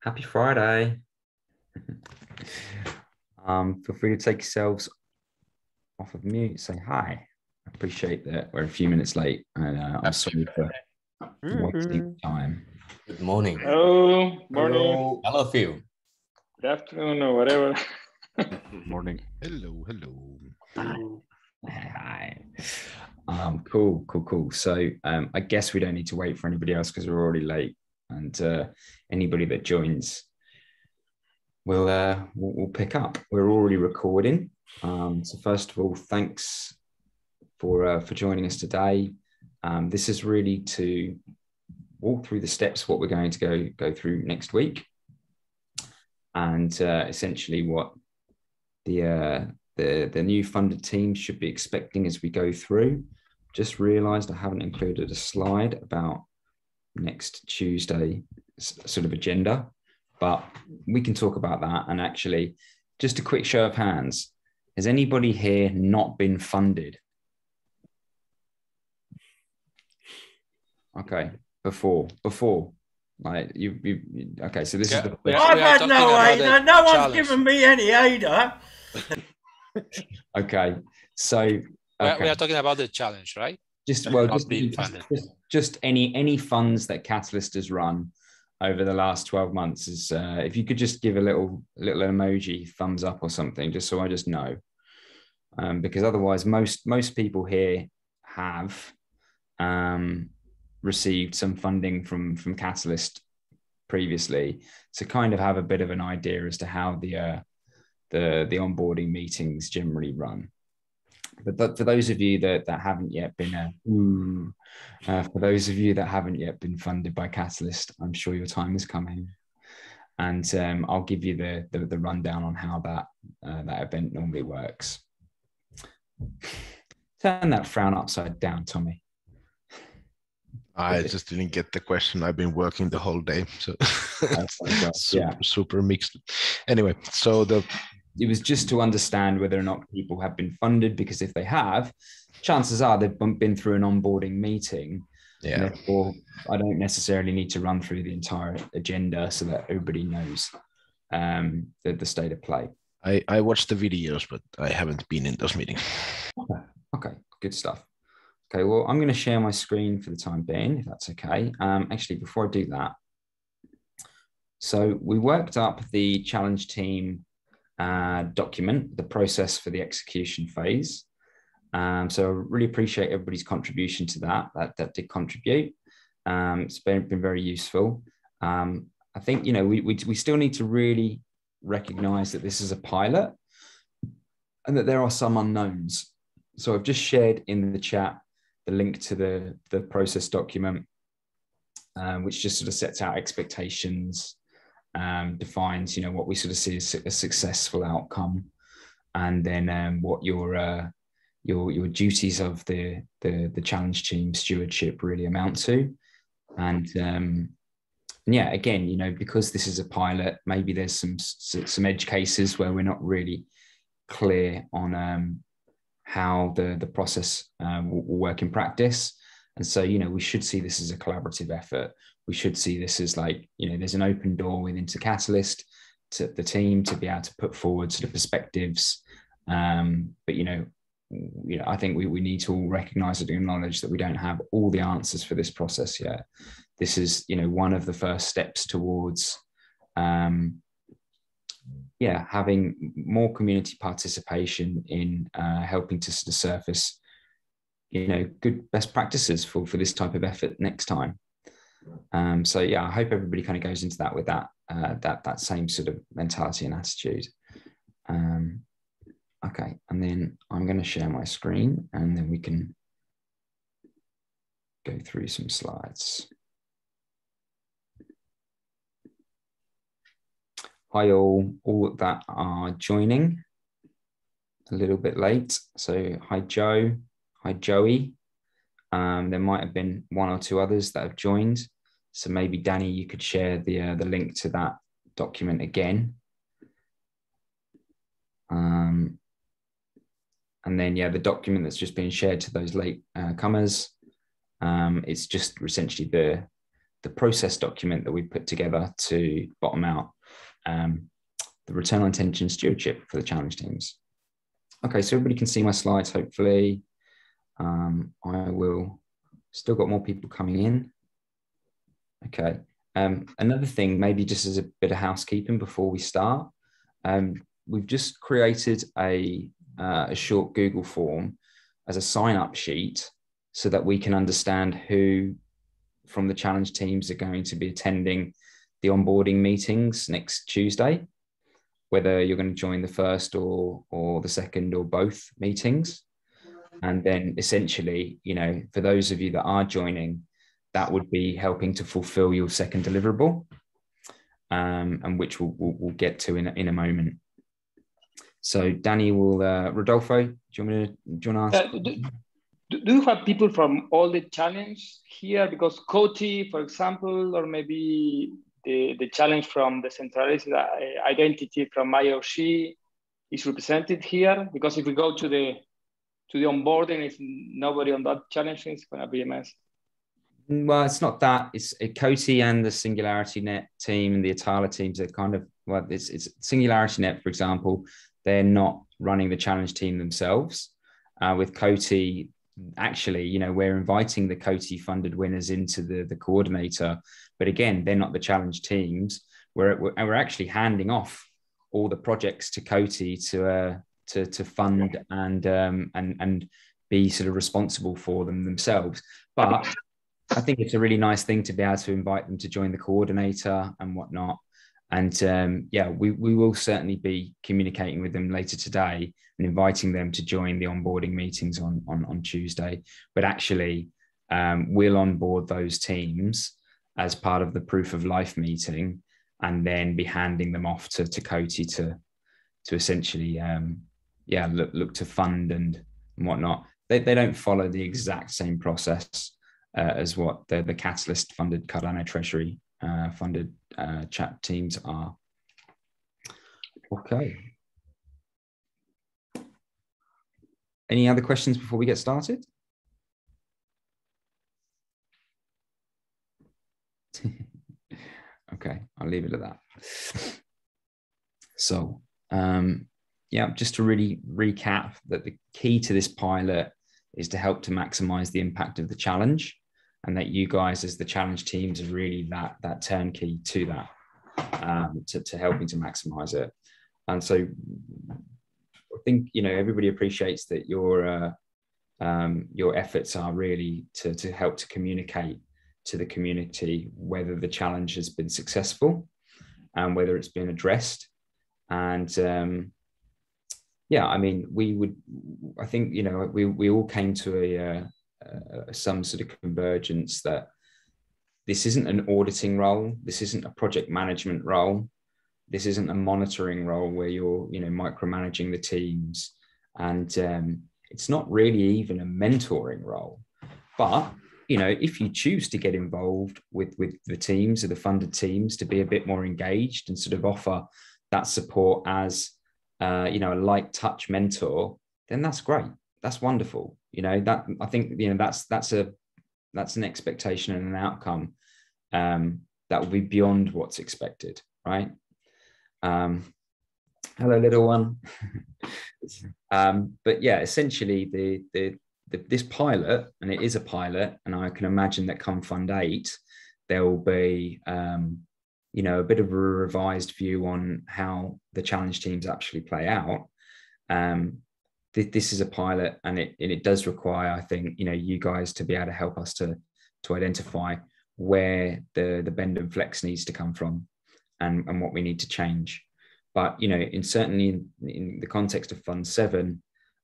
Happy Friday. Feel free to take yourselves off of mute. Say hi. I appreciate that we're a few minutes late, and I'm sorry for wasting time. Good morning. Hello, morning. Hello. Hello, Phil. Good afternoon or whatever. Morning. Hello. Hi. Cool. So I guess we don't need to wait for anybody else because we're already late. And anybody that joins, we'll pick up. We're already recording. So first of all, thanks for joining us today. This is really to walk through the steps what we're going to go through next week, and essentially what the new funded team should be expecting as we go through. Just realized I haven't included a slide about next Tuesday sort of agenda, but we can talk about that. And actually, just a quick show of hands, has anybody here not been funded? Okay, before like you okay, so this is the I've had no aid. No one's given me any aid. Okay, so we are talking about the challenge, right? Just any funds that Catalyst has run over the last 12 months is if you could just give a little emoji, thumbs up or something, just so I just know, because otherwise most people here have received some funding from Catalyst previously, to kind of have a bit of an idea as to how the onboarding meetings generally run. But for those of you that haven't yet been for those of you that haven't yet been funded by Catalyst, I'm sure your time is coming, and I'll give you the rundown on how that event normally works. Turn that frown upside down, Tommy. I just didn't get the question. I've been working the whole day, so super mixed. Anyway, so it was just to understand whether or not people have been funded, because if they have, chances are they've been through an onboarding meeting. Yeah. Therefore, I don't necessarily need to run through the entire agenda so that everybody knows the state of play. I watched the videos, but I haven't been in those meetings. Okay, good stuff. Okay, well, I'm going to share my screen for the time being, if that's okay. Actually, before I do that, so we worked up the challenge team document, the process for the execution phase. So I really appreciate everybody's contribution to that did contribute. It's been very useful. I think, we still need to really recognize that this is a pilot and that there are some unknowns. So I've just shared in the chat the link to the process document, which just sort of sets out expectations, defines, what we sort of see as a successful outcome, and then what your duties of the challenge team stewardship really amount to. And yeah, again, because this is a pilot, maybe there's some edge cases where we're not really clear on how the process will work in practice. And so, we should see this as a collaborative effort. We should see this as like, there's an open door within Catalyst to the team to be able to put forward sort of perspectives. But, I think we need to all recognize and acknowledge that we don't have all the answers for this process yet. This is, one of the first steps towards, having more community participation in helping to sort of surface, good best practices for this type of effort next time. So yeah, I hope everybody kind of goes into that with that same sort of mentality and attitude. Okay, and then I'm going to share my screen, and then we can go through some slides. Hi all that are joining a little bit late. So hi Joe, hi Joey. There might have been one or two others that have joined. So maybe Danny, you could share the link to that document again. And then, the document that's just been shared to those late comers, it's just essentially process document that we put together to bottom out the return on intention stewardship for the challenge teams. Okay, so everybody can see my slides, hopefully. I will still got more people coming in. Okay. Another thing, maybe just as a bit of housekeeping before we start, we've just created a short Google form as a sign-up sheet so that we can understand who from the challenge teams are going to be attending the onboarding meetings next Tuesday, whether you're going to join the first or the second or both meetings. And then essentially, you know, for those of you that are joining, that would be helping to fulfill your second deliverable, and which we'll get to in a moment. So Danny will, Rodolfo, do you want to ask? Do you have people from all the challenge here? Because Coty, for example, or maybe the challenge from the centralized identity from I or she is represented here? Because if we go to the onboarding, if nobody on that challenge, it's going to be a mess. Well, it's not that. It's Coty and the Singularity Net team and the Atala teams are kind of, well, it's Singularity Net, for example, they're not running the challenge team themselves. With Coty, actually, you know, we're inviting the Coty funded winners into the coordinator, but again, they're not the challenge teams. We're actually handing off all the projects to Coty to fund and be sort of responsible for them themselves. But I think it's a really nice thing to be able to invite them to join the coordinator and whatnot. And yeah, we will certainly be communicating with them later today and inviting them to join the onboarding meetings on Tuesday. But actually, we'll onboard those teams as part of the proof of life meeting, and then be handing them off to Coty to essentially, yeah, look to fund and whatnot. They don't follow the exact same process as what the Catalyst funded Cardano Treasury funded chat teams are. Okay. Any other questions before we get started? Okay, I'll leave it at that. So, yeah, just to really recap that the key to this pilot is to help to maximize the impact of the challenge, and that you guys as the challenge teams are really that turnkey to that, to helping to maximize it. And so I think, you know, everybody appreciates that your efforts are really to help to communicate to the community whether the challenge has been successful and whether it's been addressed. And yeah, I mean, I think, you know, we all came to some sort of convergence that this isn't an auditing role, this isn't a project management role, this isn't a monitoring role where you're, you know, micromanaging the teams, and it's not really even a mentoring role. But, you know, if you choose to get involved with the teams or the funded teams to be a bit more engaged and sort of offer that support as you know, a light touch mentor, then that's great. That's wonderful. You know, that I think, you know, that's an expectation and an outcome that will be beyond what's expected, right? Hello, little one. But yeah, essentially this pilot, and it is a pilot, and I can imagine that come Fund 8, there will be you know, a bit of a revised view on how the challenge teams actually play out. This is a pilot, and it does require, I think, you know, you guys to be able to help us to identify where the bend and flex needs to come from and what we need to change. But, you know, certainly in the context of Fund 7,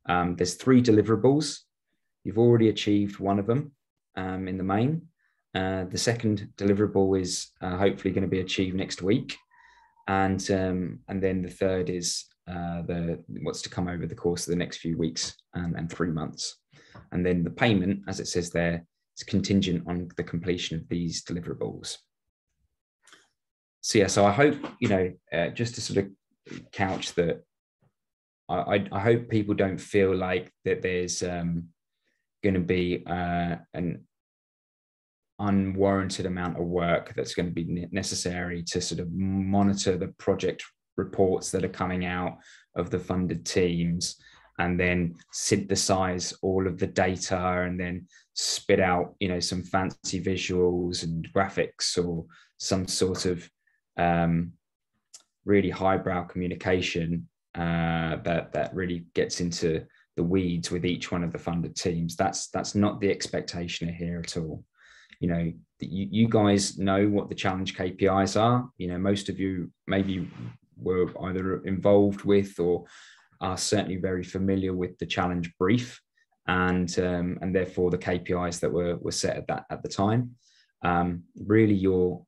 there's 3 deliverables. You've already achieved one of them in the main. The second deliverable is hopefully going to be achieved next week, and then the third is what's to come over the course of the next few weeks and 3 months, and then the payment, as it says there, is contingent on the completion of these deliverables. So yeah, so I hope, you know, just to sort of couch that, I hope people don't feel like that there's going to be unwarranted amount of work that's going to be necessary to sort of monitor the project reports that are coming out of the funded teams, and then synthesize all of the data and then spit out, some fancy visuals and graphics or some sort of really highbrow communication that really gets into the weeds with each one of the funded teams. That's not the expectation here at all. You guys know what the challenge KPIs are. Most of you maybe were either involved with or are certainly very familiar with the challenge brief, and therefore the KPIs that were set at the time. Really, your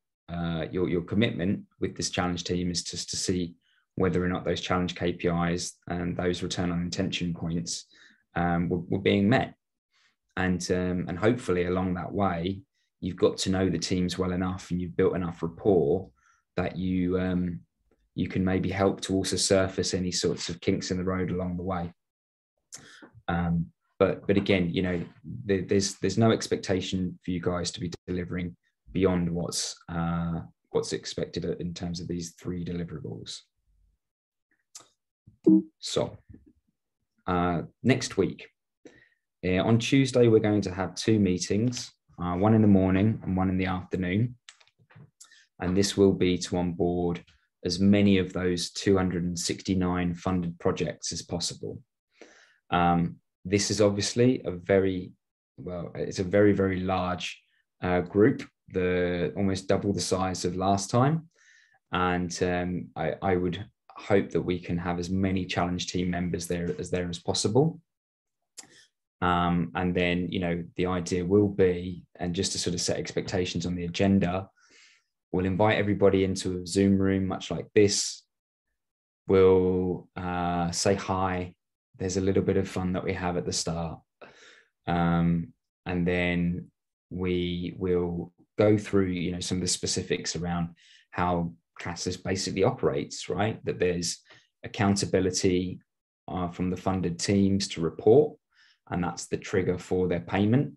commitment with this challenge team is just to see whether or not those challenge KPIs and those return on intention points were being met, and hopefully along that way you've got to know the teams well enough and you've built enough rapport that you can maybe help to also surface any sorts of kinks in the road along the way. But again, there's no expectation for you guys to be delivering beyond what's expected in terms of these 3 deliverables. So next week, on Tuesday, we're going to have 2 meetings, one in the morning and one in the afternoon. And this will be to onboard as many of those 269 funded projects as possible. This is obviously it's a very, very large group, almost double the size of last time. And I would hope that we can have as many challenge team members there as possible. And then, the idea will be, and just to sort of set expectations on the agenda, we'll invite everybody into a Zoom room, much like this. We'll say hi. There's a little bit of fun that we have at the start. And then we will go through, some of the specifics around how Kriss basically operates, right? That there's accountability from the funded teams to report, and that's the trigger for their payment.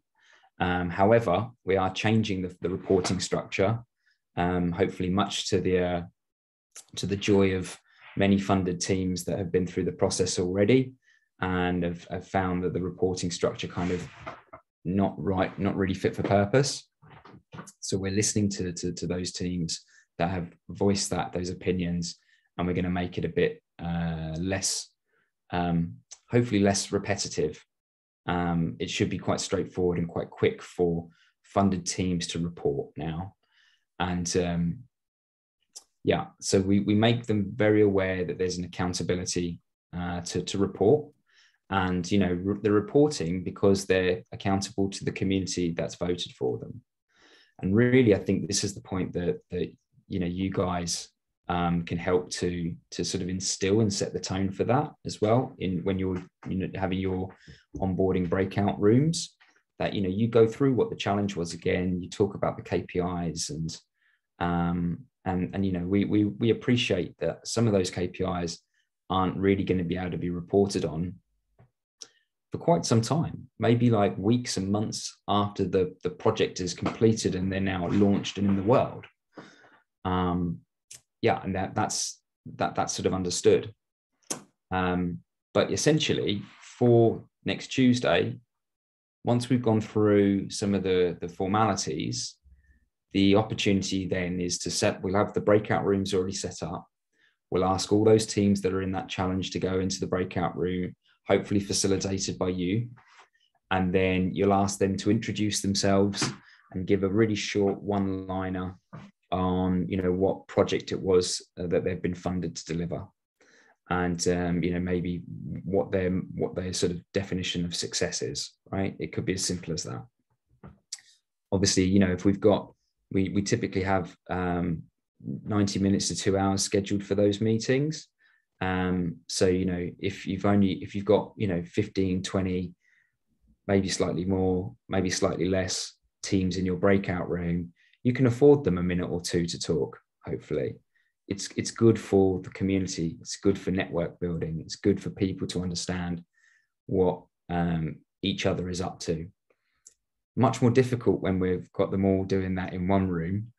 However, we are changing the reporting structure, hopefully much to the joy of many funded teams that have been through the process already and have found that the reporting structure kind of not really fit for purpose. So we're listening to those teams that have voiced those opinions, and we're going to make it a bit less, hopefully less repetitive. It should be quite straightforward and quite quick for funded teams to report now. And so we make them very aware that there's an accountability to report, and the reporting, because they're accountable to the community that's voted for them. And really, I think this is the point that you guys can help to sort of instill and set the tone for that as well. When you're having your onboarding breakout rooms, that you go through what the challenge was again. You talk about the KPIs and we appreciate that some of those KPIs aren't really going to be able to be reported on for quite some time, maybe like weeks and months after the project is completed and they're now launched and in the world. And that's sort of understood. But essentially, for next Tuesday, once we've gone through some of the formalities, the opportunity then is we'll have the breakout rooms already set up. We'll ask all those teams that are in that challenge to go into the breakout room, hopefully facilitated by you. And then you'll ask them to introduce themselves and give a really short one-liner on, what project it was that they've been funded to deliver. And, maybe what their sort of definition of success is, right? It could be as simple as that. Obviously, if we've got, we typically have 90 minutes to 2 hours scheduled for those meetings. So, if you've got, 15, 20, maybe slightly more, maybe slightly less teams in your breakout room, you can afford them a minute or two to talk, hopefully. It's good for the community. It's good for network building. It's good for people to understand what each other is up to. much more difficult when we've got them all doing that in one room.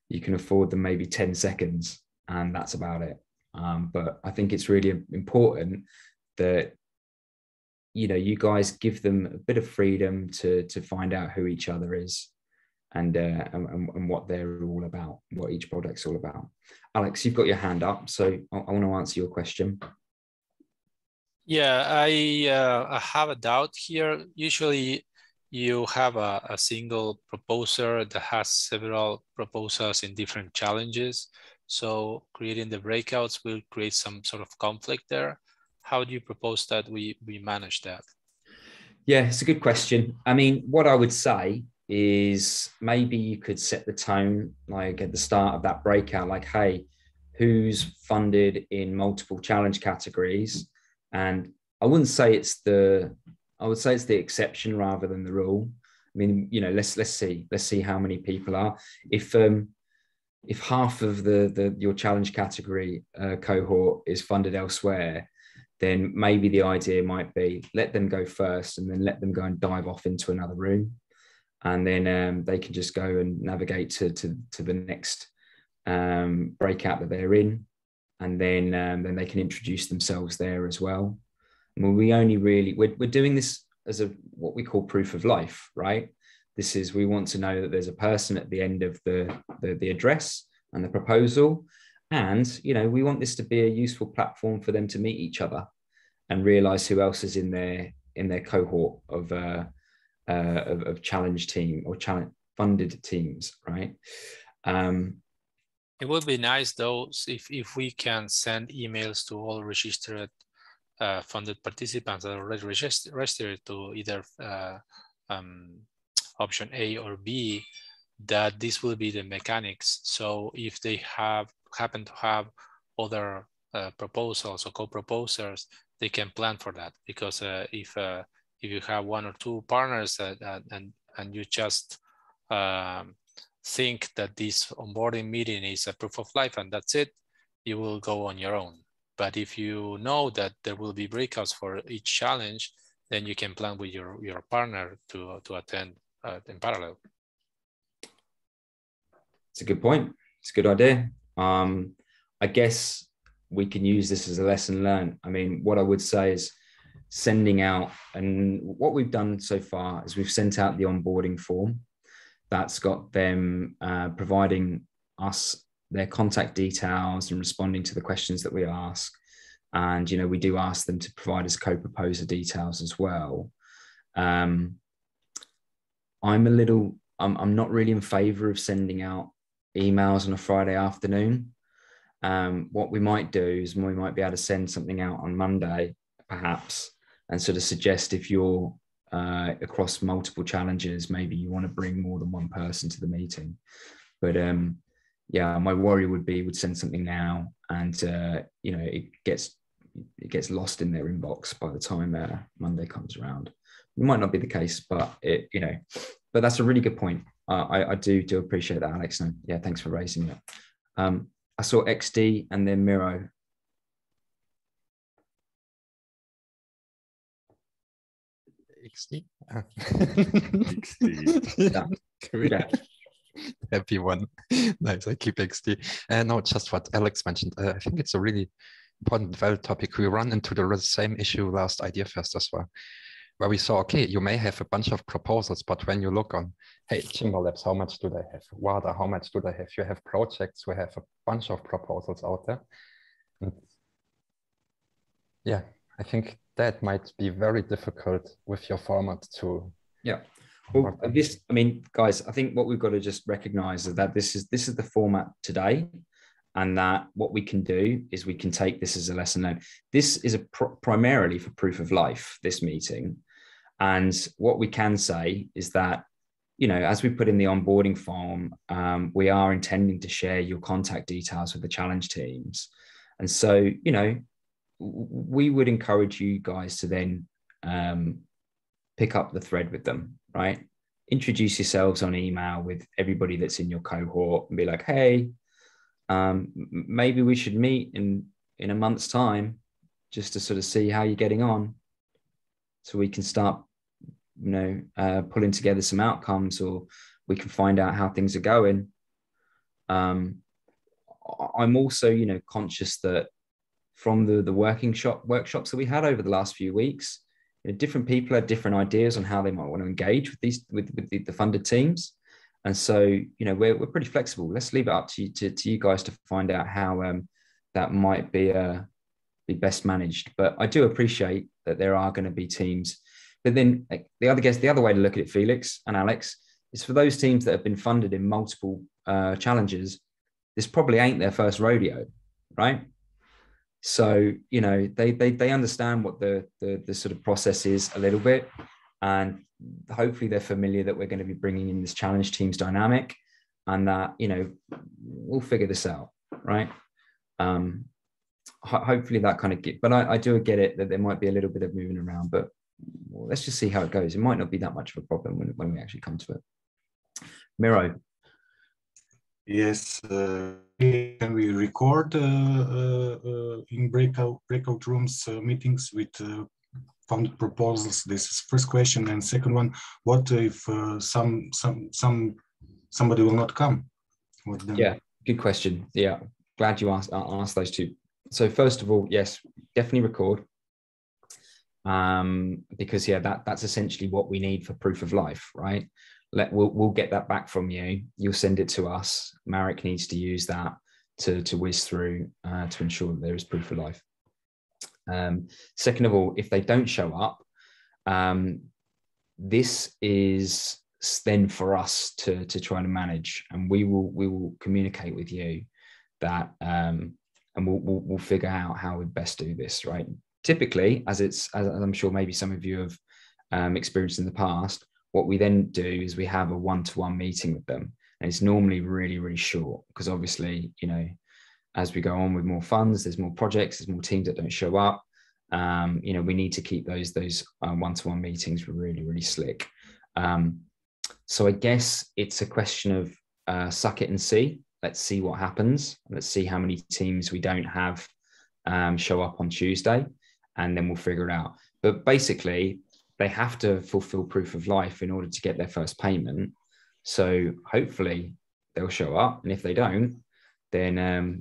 You can afford them maybe 10 seconds and that's about it. But I think it's really important that, you know, you guys give them a bit of freedom to find out who each other is and what they're all about, what each product's all about. Alex, you've got your hand up, so I want to answer your question. Yeah, I have a doubt here. Usually you have a single proposer that has several proposals in different challenges. So creating the breakouts will create some sort of conflict there. How do you propose that we manage that? Yeah, it's a good question. I mean, what I would say is maybe you could set the tone like at the start of that breakout, like, hey, who's funded in multiple challenge categories? And I wouldn't say I would say it's the exception rather than the rule. I mean, you know, let's see how many people are. If half of your challenge category cohort is funded elsewhere, then maybe the idea might be let them go first and then let them go and dive off into another room. And then they can just go and navigate to the next breakout that they're in. And then they can introduce themselves there as well. And we're doing this as what we call proof of life, right? We want to know that there's a person at the end of the address and the proposal. And, you know, we want this to be a useful platform for them to meet each other and realize who else is in their cohort of challenge team or challenge funded teams, right? It would be nice though if we can send emails to all registered funded participants that are already registered to either option A or B, that this will be the mechanics. So if they happen to have other proposals or co-proposers, they can plan for that. Because if you have one or two partners and you just think that this onboarding meeting is a proof of life and that's it, you will go on your own. But if you know that there will be breakouts for each challenge, then you can plan with your partner to attend in parallel. It's a good point. It's a good idea. I guess we can use this as a lesson learned. I mean, what I would say is sending out, and what we've done so far is we've sent out the onboarding form that's got them providing us their contact details and responding to the questions that we ask. And, you know, we do ask them to provide us co-proposer details as well. I'm not really in favor of sending out emails on a Friday afternoon. What we might do is we might be able to send something out on Monday, perhaps, and sort of suggest if you're across multiple challenges, maybe you want to bring more than one person to the meeting. But yeah, my worry would be we'd send something now and you know, it gets lost in their inbox by the time Monday comes around. It might not be the case, but but that's a really good point. I do appreciate that, Alex. And yeah, thanks for raising it. I saw XD and then Miro. XD. XD. Yeah. Happy one. Nice. I keep XD. No, just what Alex mentioned. I think it's a really important, valid topic. We run into the same issue last Idea Fest as well, where we saw, okay, you may have a bunch of proposals, but when you look on, hey, Jimbo Labs, how much do they have? WADA, how much do they have? You have projects who have a bunch of proposals out there. And yeah, I think that might be very difficult with your format to. Yeah. Well, I mean, guys, I think what we've got to just recognize is that this is the format today, and that what we can do is we can take this as a lesson learned. This is primarily for proof of life, this meeting. And what we can say is that, you know, as we put in the onboarding form, we are intending to share your contact details with the challenge teams. And so, you know, we would encourage you guys to then pick up the thread with them, right? Introduce yourselves on email with everybody that's in your cohort and be like, hey, maybe we should meet in a month's time just to sort of see how you're getting on, so we can start pulling together some outcomes, or we can find out how things are going. I'm also, conscious that from the workshops that we had over the last few weeks, different people had different ideas on how they might want to engage with the funded teams. And so, we're pretty flexible. Let's leave it up to you guys to find out how that might be best managed. But I do appreciate that there are going to be teams. But then the other way to look at it, Felix and Alex, is for those teams that have been funded in multiple challenges, this probably ain't their first rodeo, right? So, they understand what the sort of process is a little bit, and hopefully they're familiar that we're going to be bringing in this challenge teams dynamic, and that, we'll figure this out, right? Hopefully that kind of but I do get it that there might be a little bit of moving around, but let's just see how it goes. It might not be that much of a problem when we actually come to it. Miro. Yes, can we record in breakout rooms meetings with funded proposals? This is first question, and second one: what if somebody will not come? Yeah, good question. Yeah, glad you asked those two. So first of all, yes, definitely record, because that's essentially what we need for proof of life, right? We'll get that back from you. You'll send it to us. Marek needs to use that to whiz through to ensure that there is proof of life. Second of all, if they don't show up, this is then for us to try to manage, and we will communicate with you that, and we'll figure out how we best do this, right? Typically, as I'm sure maybe some of you have experienced in the past, what we then do is we have a one-to-one meeting with them, and it's normally really, really short, because obviously, as we go on with more funds, there's more projects, there's more teams that don't show up. We need to keep those one-to-one meetings really, really slick. So I guess it's a question of suck it and see. Let's see what happens. Let's see how many teams we don't have show up on Tuesday, and then we'll figure it out. But basically, they have to fulfill proof of life in order to get their first payment. So hopefully they'll show up, and if they don't, then the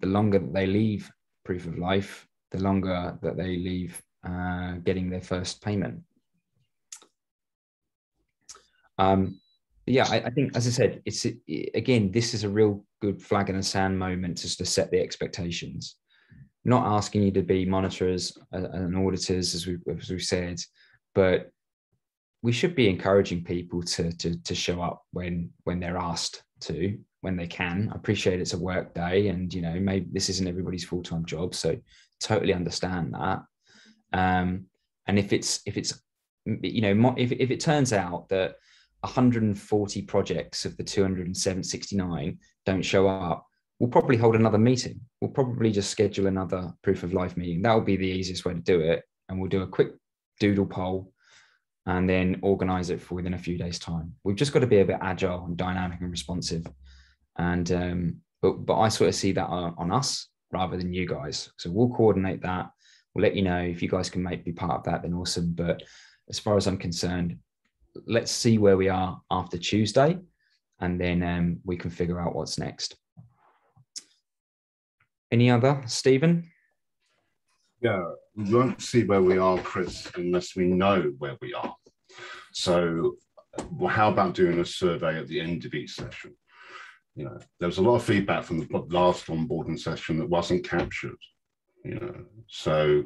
longer that they leave proof of life, the longer that they leave getting their first payment. I think, as I said, this is a real good flag in the sand moment just to set the expectations. Not asking you to be monitors and auditors, as we've said, but we should be encouraging people to show up when they're asked to, when they can. I appreciate it's a work day, and maybe this isn't everybody's full-time job, so totally understand that. And if it turns out that 140 projects of the 269 don't show up, we'll probably hold another meeting. We'll probably just schedule another proof of life meeting. That will be the easiest way to do it. And we'll do a quick doodle poll and then organize it for within a few days' time. We've just got to be a bit agile and dynamic and responsive. And but I sort of see that on us rather than you guys. So we'll coordinate that. We'll let you know if you guys can be part of that, then awesome. But as far as I'm concerned, let's see where we are after Tuesday, and then we can figure out what's next. Any other, Stephen? Yeah, we won't see where we are, Kriss, unless we know where we are. So how about doing a survey at the end of each session? There was a lot of feedback from the last onboarding session that wasn't captured. So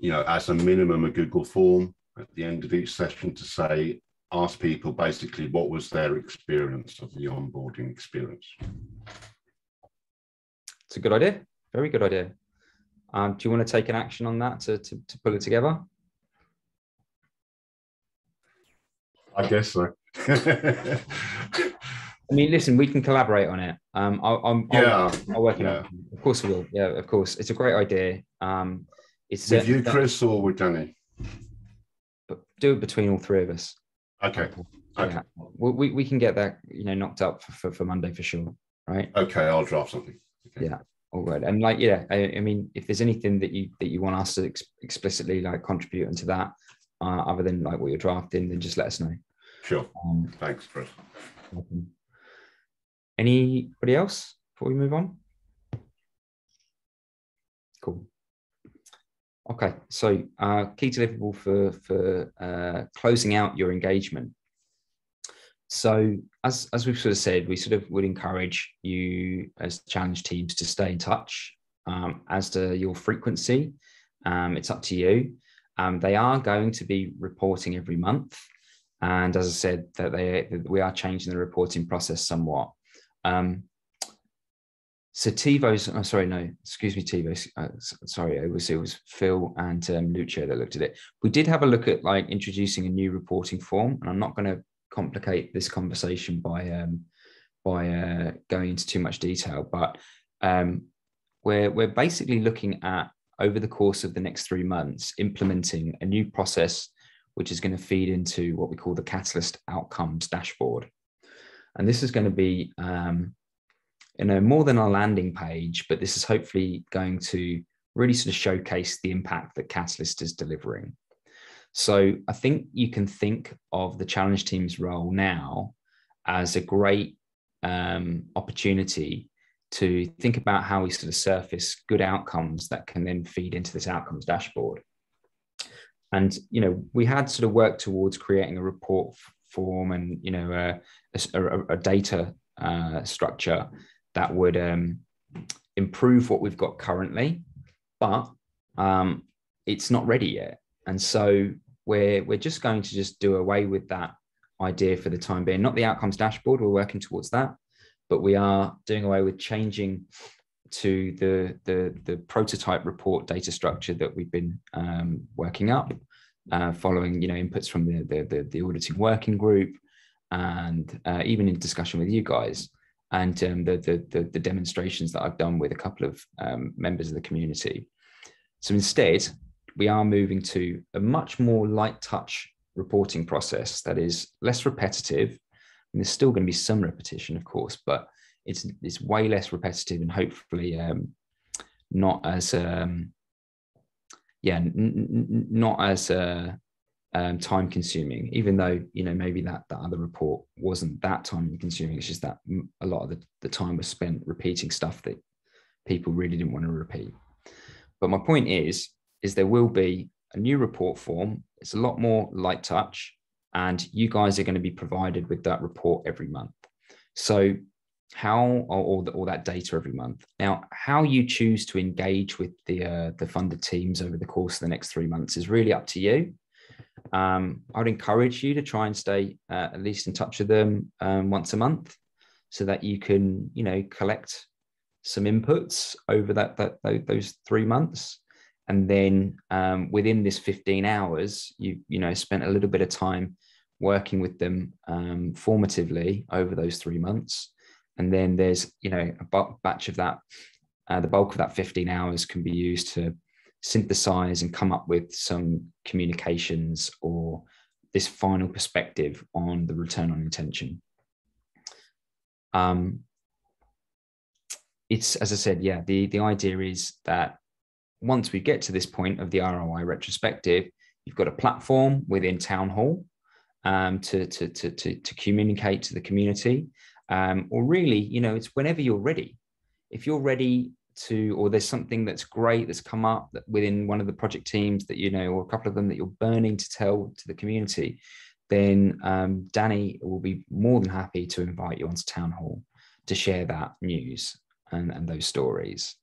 as a minimum, a Google form at the end of each session to ask people basically what was their experience of the onboarding experience. It's a good idea. Very good idea. Do you want to take an action on that to pull it together? I guess so. I mean, listen, we can collaborate on it. I'll work on it. Of course we will. Yeah, of course. It's a great idea. It's with you, Kriss, or with Danny? But do it between all three of us. Okay. Okay. Yeah. We can get that knocked up for Monday for sure. Right. Okay, I'll draft something. Okay. Yeah. all good. And like, yeah, I mean, if there's anything that you want us to explicitly like contribute into that, other than like what you're drafting, then just let us know. Sure. Thanks, Chris. Anybody else before we move on? Cool. Okay, so key deliverable for closing out your engagement. So as we've sort of said, we sort of would encourage you as challenge teams to stay in touch. As to your frequency, it's up to you. They are going to be reporting every month. And as I said, that we are changing the reporting process somewhat. So TiVo's, oh, sorry, no, excuse me, TiVo. Sorry, it was Phil and Lucio that looked at it. We did have a look at like introducing a new reporting form, and I'm not going to complicate this conversation by going into too much detail, but we're basically looking at, over the course of the next 3 months, implementing a new process which is going to feed into what we call the Catalyst Outcomes Dashboard. And this is going to be more than a landing page, but this is hopefully going to really sort of showcase the impact that Catalyst is delivering. So I think you can think of the challenge team's role now as a great opportunity to think about how we sort of surface good outcomes that can then feed into this outcomes dashboard. And, we had sort of worked towards creating a report form and, a data structure that would improve what we've got currently, but it's not ready yet. And so we're just going to just do away with that idea for the time being. Not the outcomes dashboard, we're working towards that, but we are doing away with changing to the prototype report data structure that we've been working up, following inputs from the auditing working group, and even in discussion with you guys, and the demonstrations that I've done with a couple of members of the community. So instead, we are moving to a much more light touch reporting process that is less repetitive. And there's still going to be some repetition, of course, but it's way less repetitive, and hopefully not as time consuming, even though maybe that other report wasn't that time consuming. It's just that a lot of the time was spent repeating stuff that people really didn't want to repeat. But my point is there will be a new report form. It's a lot more light touch, and you guys are going to be provided with that report every month. So all that data every month. Now, how you choose to engage with the funded teams over the course of the next 3 months is really up to you. I'd encourage you to try and stay at least in touch with them once a month, so that you can collect some inputs over those 3 months. And then within this 15 hours, you spent a little bit of time working with them formatively over those 3 months. And then there's a batch of that, the bulk of that 15 hours can be used to synthesize and come up with some communications or this final perspective on the return on intention. It's, as I said, the idea is that once we get to this point of the ROI retrospective, you've got a platform within Town Hall to communicate to the community, or really, it's whenever you're ready. If you're ready to, or there's something that's great that's come up that within one of the project teams that or a couple of them that you're burning to tell to the community, then Danny will be more than happy to invite you onto Town Hall to share that news and those stories.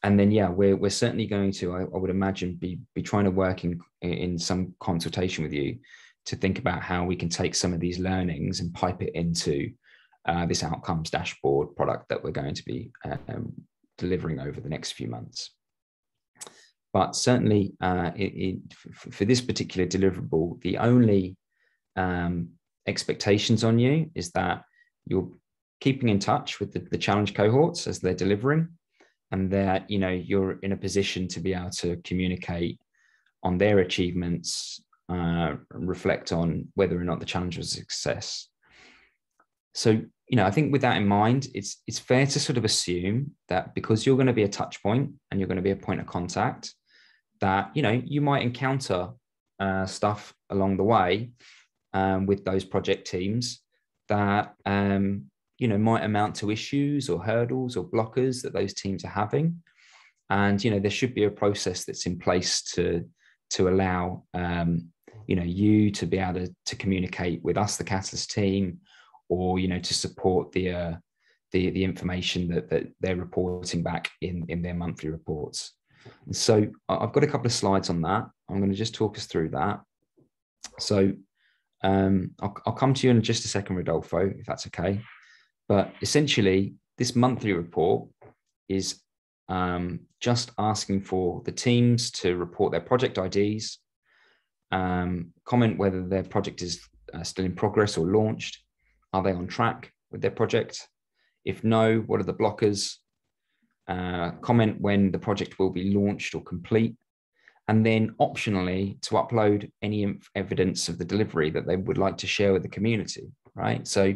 And then, we're certainly going to, I would imagine, be trying to work in some consultation with you to think about how we can take some of these learnings and pipe it into this outcomes dashboard product that we're going to be delivering over the next few months. But certainly for this particular deliverable, the only expectations on you is that you're keeping in touch with the challenge cohorts as they're delivering, and that you're in a position to be able to communicate on their achievements, and reflect on whether or not the challenge was a success. So I think with that in mind, it's fair to sort of assume that because you're going to be a touch point and you're going to be a point of contact, that, you might encounter stuff along the way with those project teams that, might amount to issues or hurdles or blockers that those teams are having. And, there should be a process that's in place to allow, you to be able to communicate with us, the Catalyst team, or, to support the information that they're reporting back in their monthly reports. And so I've got a couple of slides on that. I'm going to just talk us through that. So I'll come to you in just a second, Rodolfo, if that's okay. But essentially, this monthly report is just asking for the teams to report their project IDs, comment whether their project is still in progress or launched. Are they on track with their project? If no, what are the blockers? Comment when the project will be launched or complete. And then optionally to upload any evidence of the delivery that they would like to share with the community, right? So,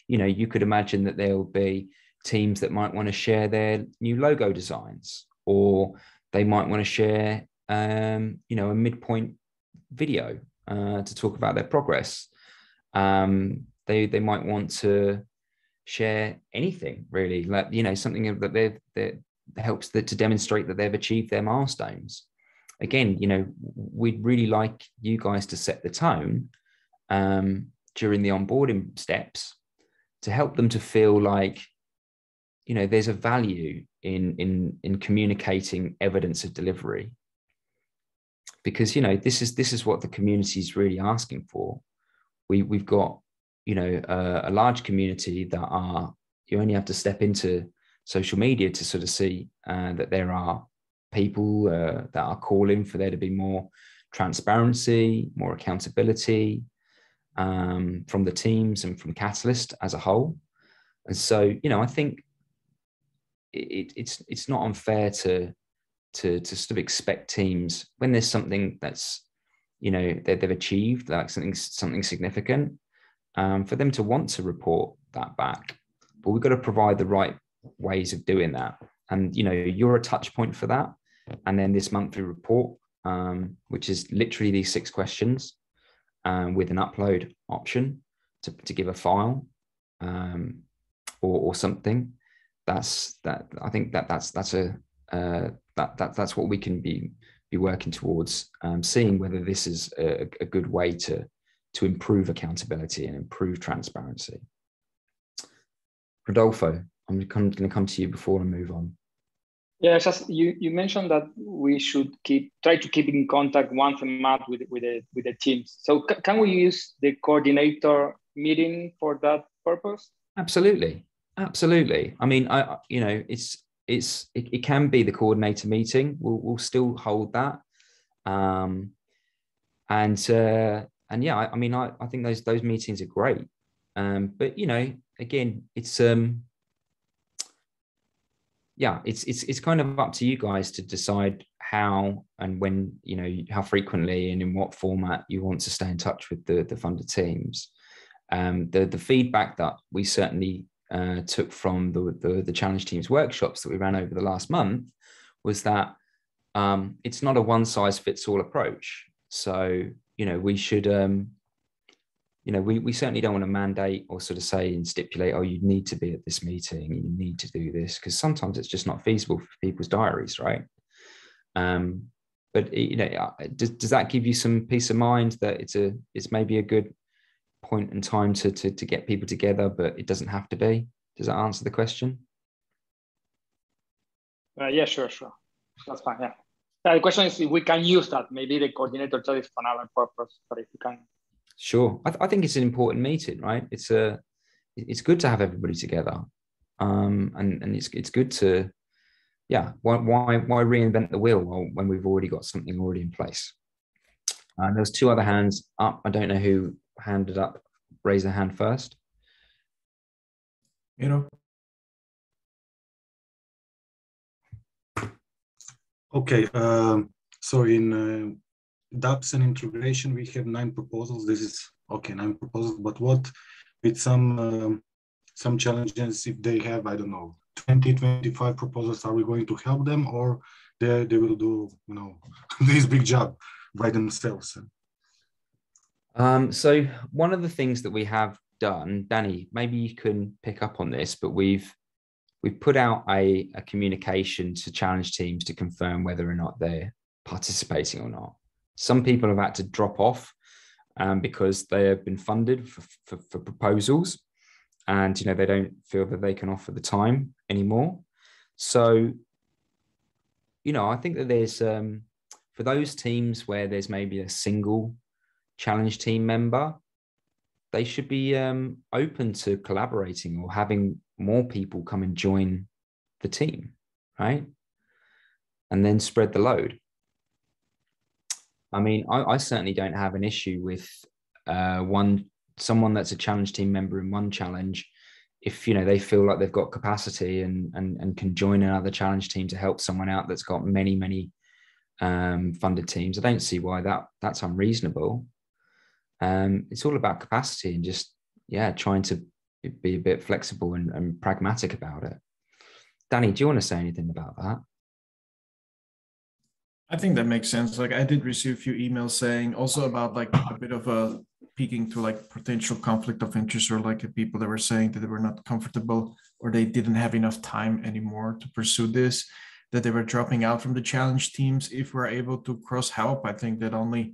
you could imagine that there will be teams that might want to share their new logo designs, or they might want to share, a midpoint video to talk about their progress. They might want to share anything really, like, something that helps to demonstrate that they've achieved their milestones. Again, we'd really like you guys to set the tone during the onboarding steps to help them to feel like, there's a value in communicating evidence of delivery, because, this is what the community is really asking for. We've got, a large community that you only have to step into social media to sort of see that there are people that are calling for there to be more transparency, more accountability from the teams and from Catalyst as a whole. And so, I think it's not unfair to sort of expect teams, when there's something that's, that they've achieved, like something significant, for them to want to report that back. But we've got to provide the right ways of doing that. And, you're a touch point for that. And then this monthly report, which is literally these 6 questions with an upload option to give a file or something. That's what we can be working towards, seeing whether this is a good way to improve accountability and improve transparency. Rodolfo, I'm going to come to you before I move on. Yeah, just you mentioned that we should try to keep in contact once a month with the teams. So can we use the coordinator meeting for that purpose? Absolutely. I mean, it can be the coordinator meeting. We'll still hold that, and yeah, I think those meetings are great. But again, it's kind of up to you guys to decide how and when, how frequently and in what format you want to stay in touch with the funded teams. The feedback that we certainly took from the challenge teams workshops that we ran over the last month was that it's not a one size fits all approach. So, we should, we certainly don't want to mandate or sort of say and stipulate, oh, you need to be at this meeting, you need to do this, because sometimes it's just not feasible for people's diaries, right? But does that give you some peace of mind that it's maybe a good point in time to get people together, but it doesn't have to be? Does that answer the question? Yeah, sure. That's fine. Yeah. The question is if we can use that. Maybe the coordinator chat is for another purpose, but if you can. Sure. I think it's an important meeting, right? It's good to have everybody together, and it's good to, yeah. Why reinvent the wheel when we've already got something already in place? There's 2 other hands up. I don't know who handed up. Raise their hand first. Okay. So in dApps and integration, we have 9 proposals. This is okay, 9 proposals, but what with some some challenges if they have, I don't know, 20, 25 proposals? Are we going to help them, or they will do, you know, this big job by themselves? So one of the things that we have done, Danny, maybe you can pick up on this, but we've put out a communication to challenge teams to confirm whether or not they're participating or not. Some people have had to drop off because they have been funded for proposals, and you know they don't feel that they can offer the time anymore. So, you know, I think that there's for those teams where there's maybe a single challenge team member, they should be open to collaborating or having more people come and join the team, right? And then spread the load. I mean, I certainly don't have an issue with someone that's a challenge team member in one challenge, if you know they feel like they've got capacity and can join another challenge team to help someone out that's got many funded teams. I don't see why that's unreasonable. It's all about capacity and just trying to be a bit flexible and pragmatic about it. Danny, do you want to say anything about that? I think that makes sense. Like I did receive a few emails saying also about like a bit of a peeking to like potential conflict of interest, or like people that were saying that they were not comfortable or they didn't have enough time anymore to pursue this, that they were dropping out from the challenge teams. If we're able to cross help, I think that only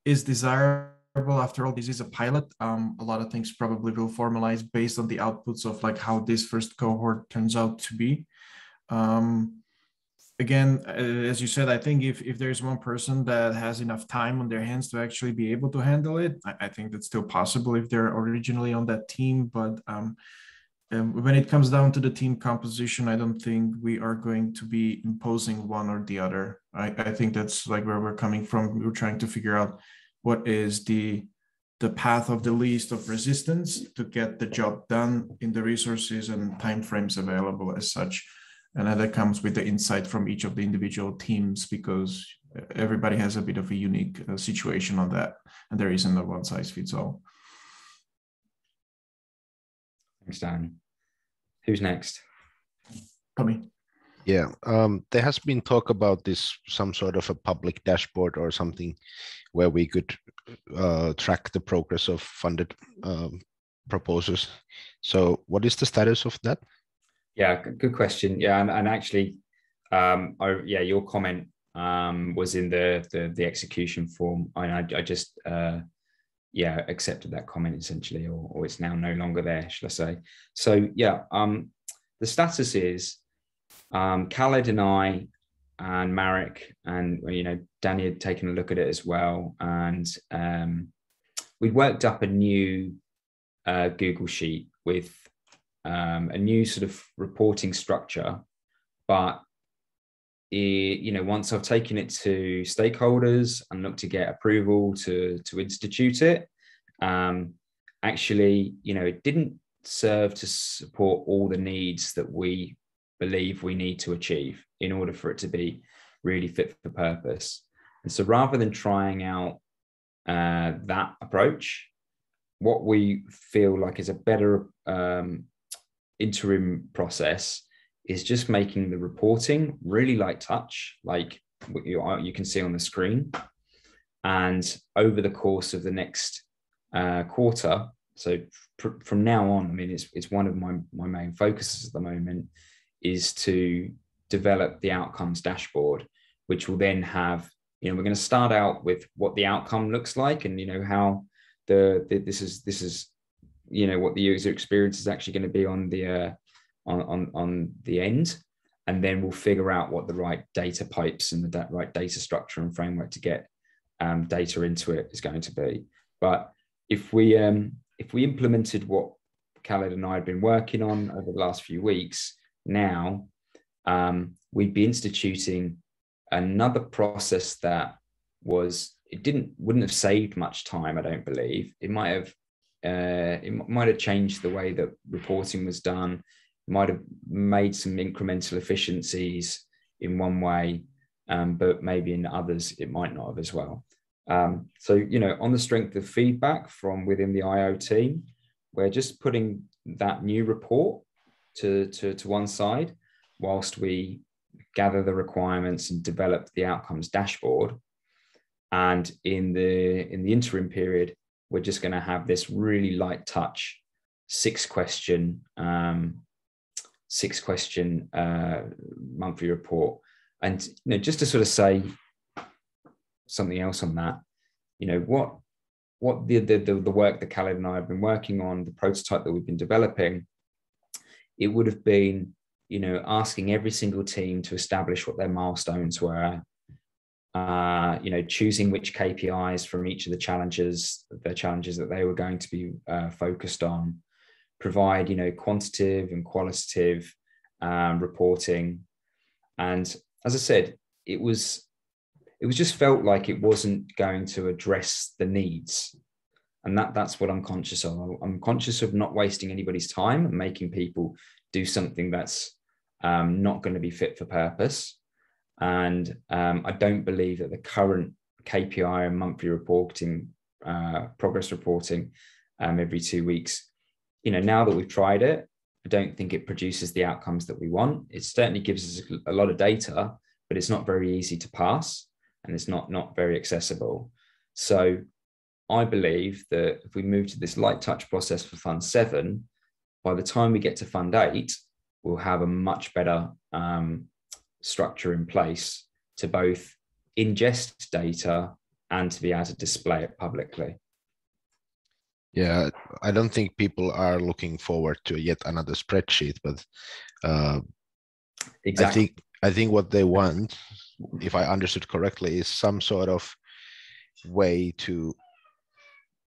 is desirable. After all, this is a pilot. A lot of things probably will formalize based on the outputs of like how this first cohort turns out to be. Again, as you said, I think if there's one person that has enough time on their hands to actually be able to handle it, I think that's still possible if they're originally on that team. But when it comes down to the team composition, I don't think we are going to be imposing one or the other. I think that's like where we're coming from. We're trying to figure out what is the path of the least of resistance to get the job done in the resources and timeframes available as such. And that comes with the insight from each of the individual teams, because everybody has a bit of a unique situation on that, and there isn't a one size fits all. Thanks, Dan. Who's next? Tommy. Yeah, there has been talk about this, some sort of a public dashboard or something where we could track the progress of funded proposals. So what is the status of that? Yeah, good question. Yeah, and actually, your comment was in the execution form, and I just accepted that comment essentially, or it's now no longer there, shall I say? So yeah, the status is Khaled and I and Marek and Danny had taken a look at it as well, and we worked up a new Google sheet with a new sort of reporting structure, but once I've taken it to stakeholders and looked to get approval to institute it, actually, it didn't serve to support all the needs that we believe we need to achieve in order for it to be really fit for purpose. And so rather than trying out that approach, what we feel like is a better interim process is just making the reporting really light touch, like what you can see on the screen. And over the course of the next quarter, so from now on, I mean, it's one of my main focuses at the moment, is to develop the outcomes dashboard, which will then have, we're going to start out with what the outcome looks like, and how this is what the user experience is actually going to be on the end, and then we'll figure out what the right data pipes and the right data structure and framework to get data into it is going to be. But if we implemented what Khaled and I had been working on over the last few weeks, now we'd be instituting another process that wouldn't have saved much time. I don't believe it might have changed the way that reporting was done, might have made some incremental efficiencies in one way, but maybe in others it might not have as well. So on the strength of feedback from within the IO team, we're just putting that new report to one side whilst we gather the requirements and develop the outcomes dashboard. And in the interim period, we're just going to have this really light touch 6-question monthly report. And just to sort of say something else on that, what the work that Khaled and I have been working on, the prototype that we've been developing, it would have been, asking every single team to establish what their milestones were, choosing which KPIs from each of the challenges that they were going to be focused on, provide, quantitative and qualitative reporting. And as I said, it was just felt like it wasn't going to address the needs. And that's what I'm conscious of. I'm conscious of not wasting anybody's time and making people do something that's not going to be fit for purpose. And I don't believe that the current KPI and monthly reporting, progress reporting every 2 weeks, now that we've tried it, I don't think it produces the outcomes that we want. It certainly gives us a lot of data, but it's not very easy to pass and it's not very accessible. So I believe that if we move to this light touch process for Fund 7, by the time we get to Fund 8, we'll have a much better structure in place to both ingest data and to be able to display it publicly. Yeah, I don't think people are looking forward to yet another spreadsheet, but exactly. I think what they want, if I understood correctly, is some sort of way to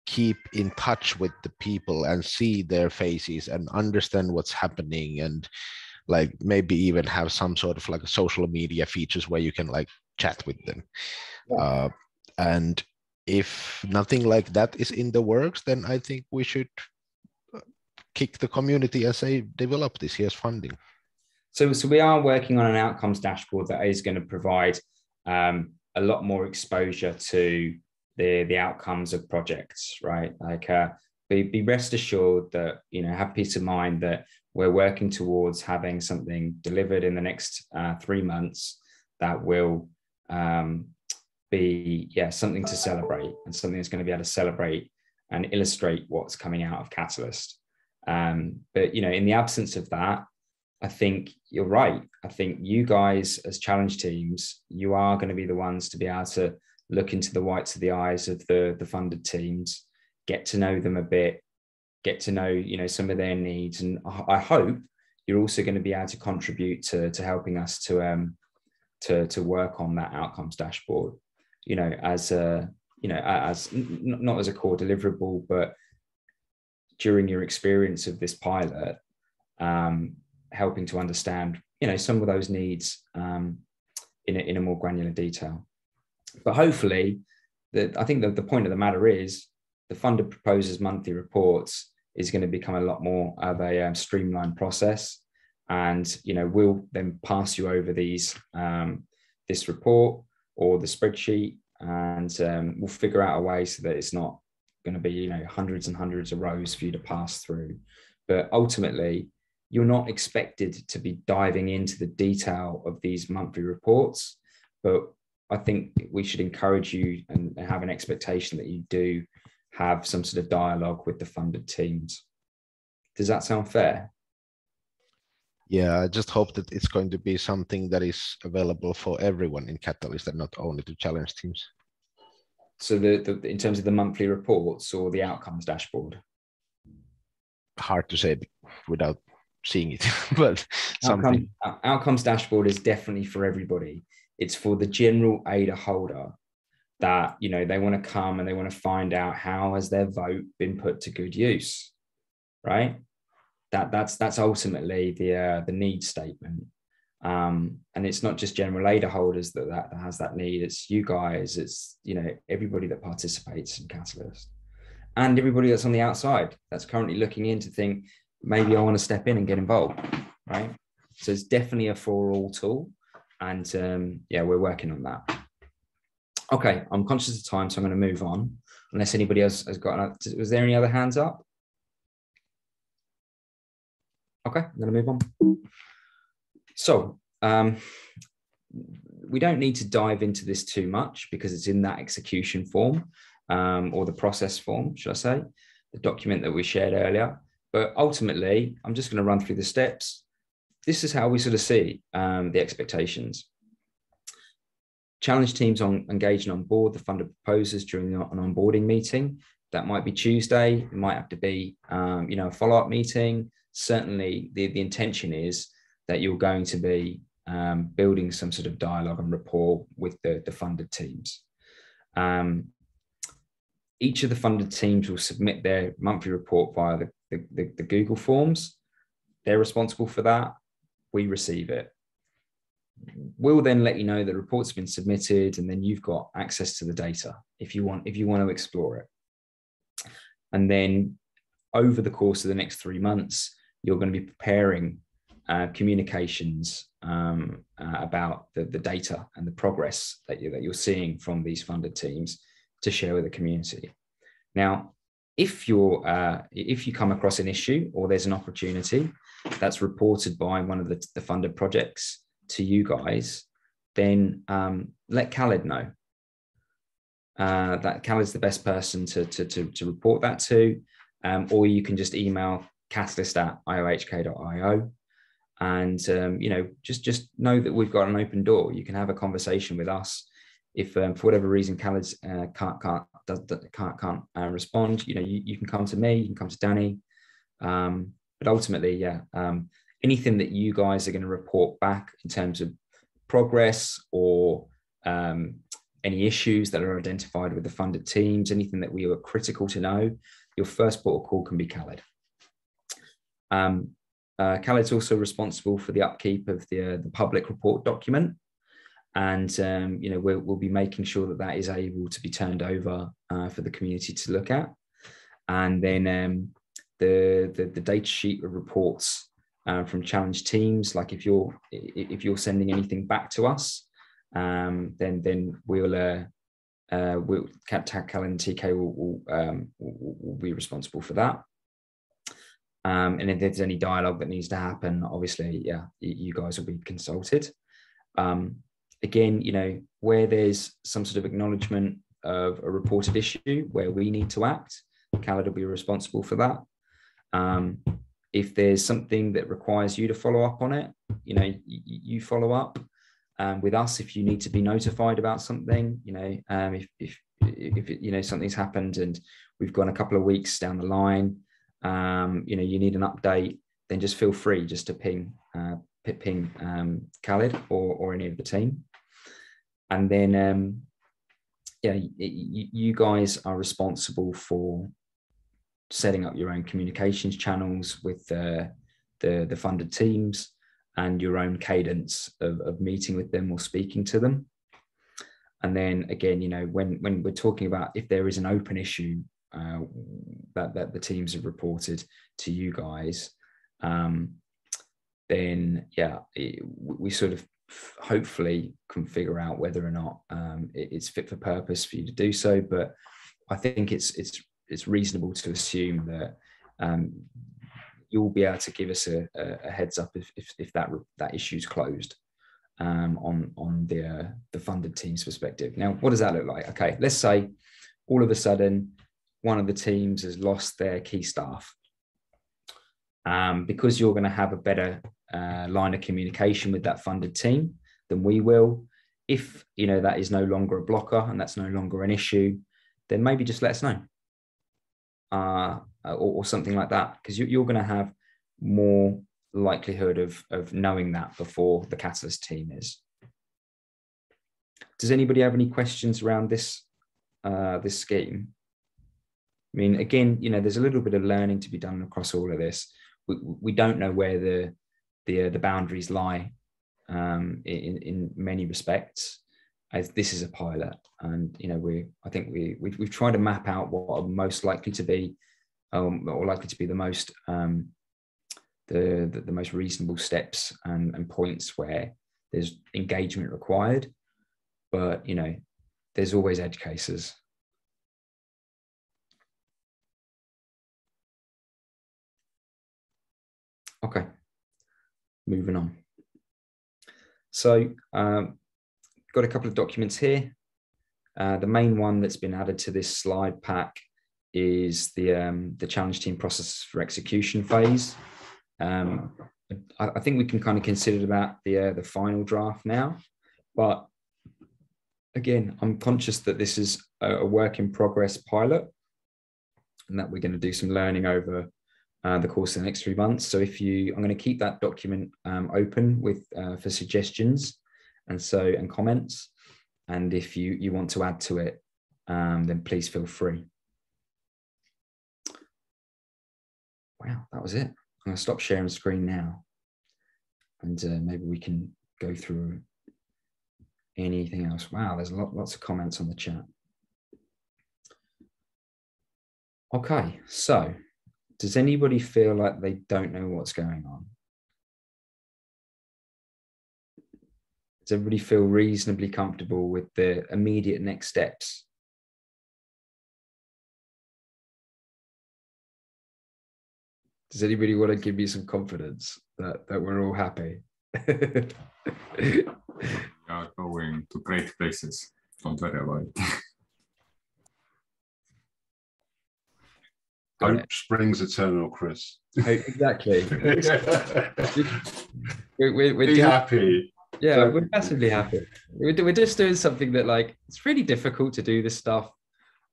keep in touch with the people and see their faces and understand what's happening, and like maybe even have some sort of like a social media features where you can like chat with them. Yeah. And if nothing like that is in the works, then I think we should kick the community and say, develop this, here's funding. So we are working on an outcomes dashboard that is going to provide a lot more exposure to the outcomes of projects, right? Like be rest assured that, have peace of mind that we're working towards having something delivered in the next 3 months that will be something to celebrate, and something that's going to be able to celebrate and illustrate what's coming out of Catalyst. But in the absence of that, I think you're right. I think you guys as challenge teams, you are going to be the ones to be able to look into the whites of the eyes of the funded teams, get to know them a bit, get to know some of their needs, and I hope you're also going to be able to contribute to helping us to work on that outcomes dashboard. As not as a core deliverable, but during your experience of this pilot, helping to understand, some of those needs in a more granular detail. But hopefully, I think that the point of the matter is the funded proposers monthly reports is going to become a lot more of a streamlined process, and we'll then pass you over these this report or the spreadsheet, and we'll figure out a way so that it's not going to be hundreds and hundreds of rows for you to pass through. But ultimately, you're not expected to be diving into the detail of these monthly reports, but I think we should encourage you and have an expectation that you do have some sort of dialogue with the funded teams. Does that sound fair? Yeah, I just hope that it's going to be something that is available for everyone in Catalyst and not only to challenge teams. So in terms of the monthly reports or the outcomes dashboard? Hard to say without seeing it, but something. Outcomes dashboard is definitely for everybody. It's for the general ADA holder that, they want to come and they want to find out how has their vote been put to good use, right? That's ultimately the need statement. And it's not just general ADA holders that has that need. It's you guys, it's, everybody that participates in Catalyst, and everybody that's on the outside that's currently looking in to think, maybe I want to step in and get involved, right? So it's definitely a for all tool. And we're working on that. Okay, I'm conscious of time, so I'm going to move on. Unless anybody else has got, was there any other hands up? Okay, I'm going to move on. So we don't need to dive into this too much because it's in that execution form, or the process form, should I say, the document that we shared earlier. But ultimately, I'm just going to run through the steps. This is how we sort of see the expectations. Challenge teams on engaging on board the funded proposers during an onboarding meeting. That might be Tuesday. It might have to be, a follow-up meeting. Certainly, the intention is that you're going to be building some sort of dialogue and rapport with the funded teams. Each of the funded teams will submit their monthly report via the Google Forms. They're responsible for that. We receive it. We'll then let you know the report's been submitted, and then you've got access to the data if you want to explore it. And then over the course of the next 3 months, you're going to be preparing communications about the data and the progress that you're seeing from these funded teams to share with the community. Now, if you come across an issue or there's an opportunity that's reported by one of the funded projects to you guys, then let Khaled know. That Khaled's the best person to report that to, or you can just email catalyst@iohk.io, and just know that we've got an open door. You can have a conversation with us. If for whatever reason Khaled can't respond, you can come to me, you can come to Danny, but ultimately, anything that you guys are going to report back in terms of progress or any issues that are identified with the funded teams, anything that we are critical to know, your first port of call can be Khaled. Khaled's also responsible for the upkeep of the public report document, and we'll be making sure that is able to be turned over for the community to look at. And then the data sheet of reports from challenge teams, like if you're sending anything back to us, then we'll Khaled and TK will be responsible for that. And if there's any dialogue that needs to happen, obviously, you guys will be consulted. Again, where there's some sort of acknowledgement of a reported issue where we need to act, Khaled will be responsible for that. If there's something that requires you to follow up on it, you follow up with us. If you need to be notified about something, if something's happened and we've gone a couple of weeks down the line, you need an update, then just feel free just to ping Khaled or any of the team. And then, you guys are responsible for setting up your own communications channels with the funded teams and your own cadence of meeting with them or speaking to them. And then again, when we're talking about if there is an open issue that the teams have reported to you guys, then we sort of hopefully can figure out whether or not it's fit for purpose for you to do so. But I think it's reasonable to assume that you'll be able to give us a heads up if that issue's closed on the funded team's perspective. Now, what does that look like? Okay, let's say all of a sudden one of the teams has lost their key staff. Because you're going to have a better line of communication with that funded team than we will. If that is no longer a blocker and that's no longer an issue, then maybe just let us know. Or something like that, because you're going to have more likelihood of knowing that before the Catalyst team is. Does anybody have any questions around this scheme? I mean, again, there's a little bit of learning to be done across all of this. We don't know where the boundaries lie in many respects, as this is a pilot, and I think we've tried to map out what are most likely to be or likely to be the most the most reasonable steps and points where there's engagement required, but there's always edge cases. Okay, moving on. So got a couple of documents here. The main one that's been added to this slide pack is the challenge team process for execution phase. I think we can kind of consider that the final draft now, but again, I'm conscious that this is a work in progress pilot and that we're going to do some learning over the course of the next 3 months. So I'm going to keep that document open for suggestions and comments. And if you want to add to it, then please feel free. Wow, that was it. I'm going to stop sharing screen now. And maybe we can go through anything else. Wow, there's lots of comments on the chat. Okay, so does anybody feel like they don't know what's going on? Does everybody feel reasonably comfortable with the immediate next steps? Does anybody want to give me some confidence that we're all happy? We are going to great places. Don't worry about it. Hope springs eternal, Kriss. Exactly. Be happy. Yeah, we're massively happy. We're just doing something that, like, it's really difficult to do this stuff.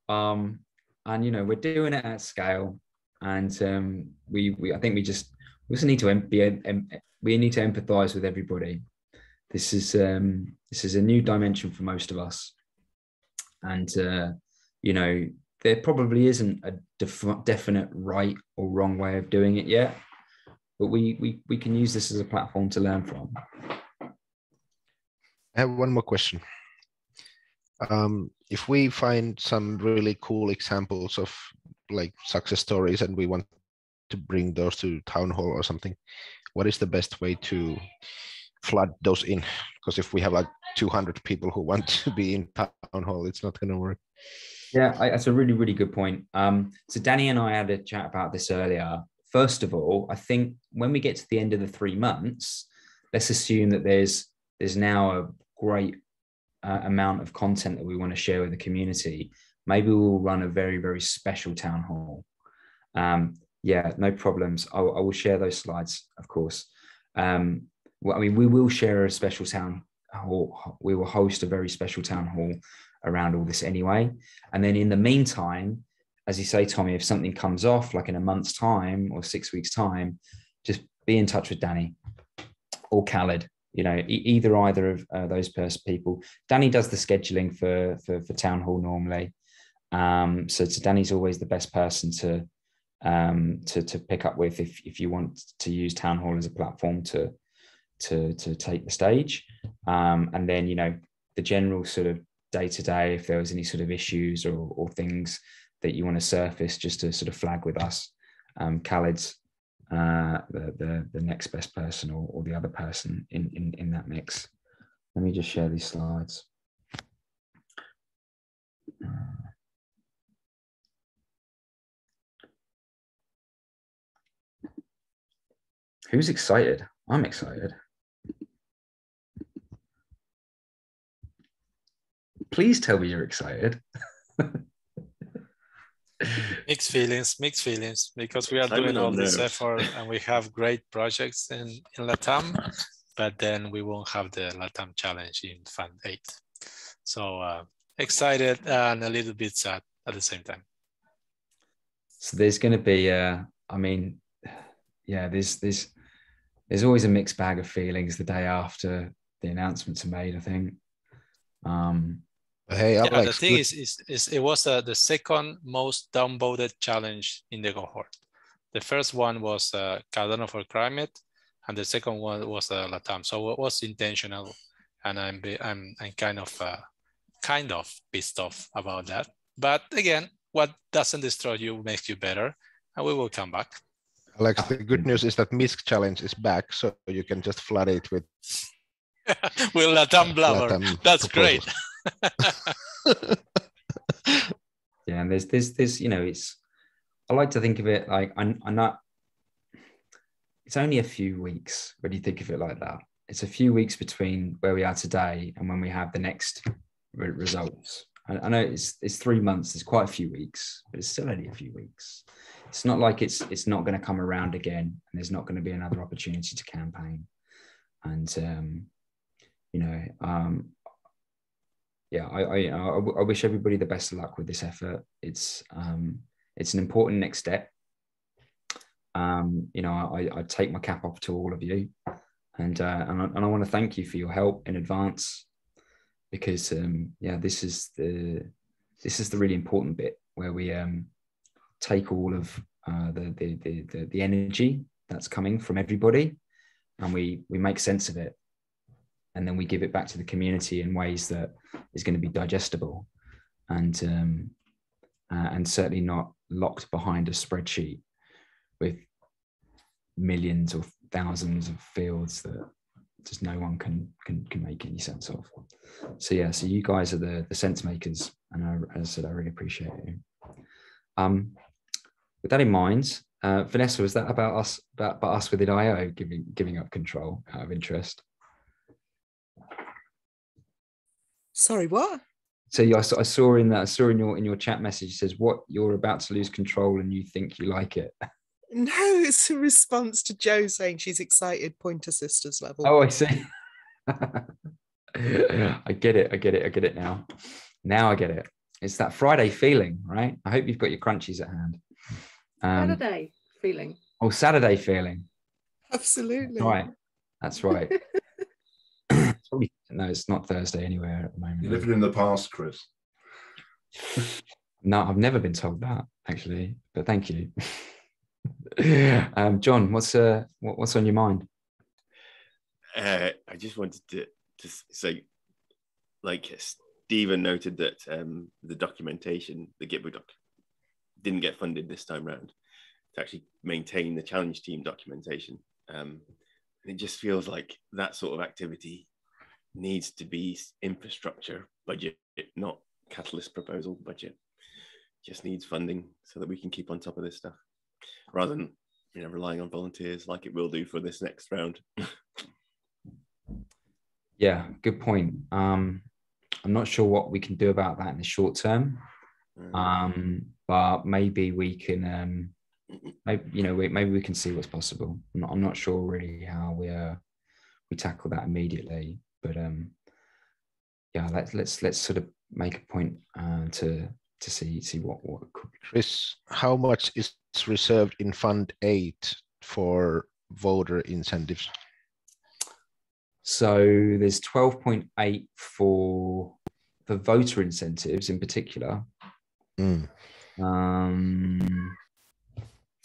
And we're doing it at scale. And I think we just need to empathize with everybody. This is a new dimension for most of us. And there probably isn't a definite right or wrong way of doing it yet, but we can use this as a platform to learn from. I have one more question. If we find some really cool examples of like success stories and we want to bring those to town hall or something, what is the best way to flood those in? Because if we have like 200 people who want to be in town hall, it's not going to work. Yeah, that's a really, really good point. So Danny and I had a chat about this earlier. First of all, I think when we get to the end of the 3 months, let's assume that there's now a great amount of content that we want to share with the community. Maybe we'll run a very, very special town hall. Yeah, no problems. I will share those slides, of course. We will share a special town hall. We will host a very special town hall around all this anyway. And then in the meantime, as you say, Tommy, if something comes off like in a month's time or 6 weeks' time, just be in touch with Danny or Khaled. Either of those people. Danny does the scheduling for town hall normally. So Danny's always the best person to pick up with if you want to use town hall as a platform to take the stage. And then, the general sort of day-to-day, if there was any sort of issues or things that you want to surface, just to sort of flag with us. Khaled's the next best person or the other person in that mix. Let me just share these slides. Who's excited? I'm excited. Please tell me you're excited. Mixed feelings, because we are doing all this effort and we have great projects in LATAM, but then we won't have the LATAM challenge in Fund 8. So excited and a little bit sad at the same time. So there's going to be, there's always a mixed bag of feelings the day after the announcements are made, I think. Hey, Alex, yeah, the thing is it was the second most downvoted challenge in the cohort. The first one was Cardano for Climate, and the second one was LATAM. So it was intentional, and I'm kind of pissed off about that. But again, what doesn't destroy you makes you better, and we will come back. Alex, the good news is that MISC challenge is back, so you can just flood it with LATAM blabber. That's great. Yeah, and there's I like to think of it like I'm not. it's only a few weeks when you think of it like that. It's a few weeks between where we are today and when we have the next results. I know it's 3 months. It's quite a few weeks, but it's still only a few weeks. It's not like it's not going to come around again, and there's not going to be another opportunity to campaign. And yeah, I wish everybody the best of luck with this effort. It's an important next step. I take my cap off to all of you, and I want to thank you for your help in advance, because this is the really important bit where we take all of the energy that's coming from everybody, and we make sense of it, and then we give it back to the community in ways that is going to be digestible, and certainly not locked behind a spreadsheet with millions or thousands of fields that just no one can make any sense of. So yeah, so you guys are the sense makers, and as I said, I really appreciate you. With that in mind, Vanessa, was that about us within IO giving up control out of interest? Sorry, what? So I saw in your chat message, it says what, you're about to lose control and you think you like it. No, it's a response to Joe saying she's excited, Pointer Sisters level. Oh, I see. I get it now. Now I get it. It's that Friday feeling, right? I hope you've got your crunchies at hand. Saturday feeling. Oh, Saturday feeling. Absolutely. That's right. No, it's not Thursday anywhere at the moment. You're living in the past, Kriss. No, I've never been told that, actually, but thank you. John, what's on your mind? I just wanted to say, like Stephen noted that the documentation, the Gitbook doc, didn't get funded this time round to actually maintain the challenge team documentation. It just feels like that sort of activity needs to be infrastructure budget, not catalyst proposal budget. Just needs funding so that we can keep on top of this stuff, rather than relying on volunteers like it will do for this next round. Yeah, good point. I'm not sure what we can do about that in the short term, but maybe we can. Maybe we can see what's possible. I'm not sure really how we tackle that immediately, but yeah, let's sort of make a point to see what could. Kriss, how much is reserved in Fund 8 for voter incentives? So there's 12.8 for voter incentives in particular.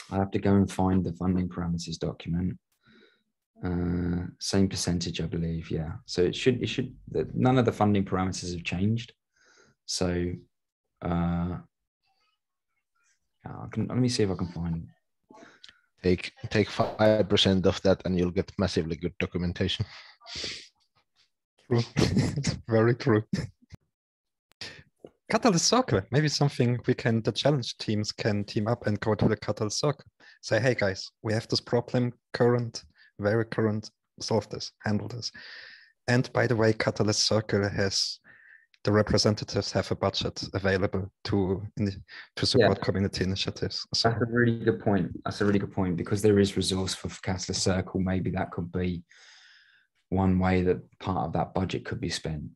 I have to go and find the funding parameters document. Same percentage, I believe. Yeah. So it should. None of the funding parameters have changed. So let me see if I can find. Take 5% of that, and you'll get massively good documentation. True. Very true. Catalyst Circle, maybe something the challenge teams can team up and go to the Catalyst Circle. Say, hey guys, we have this problem, very current, solve this, handle this. And by the way, Catalyst Circle the representatives have a budget available to support community initiatives. So. That's a really good point. Because there is resource for Catalyst Circle. Maybe that could be one way that part of that budget could be spent.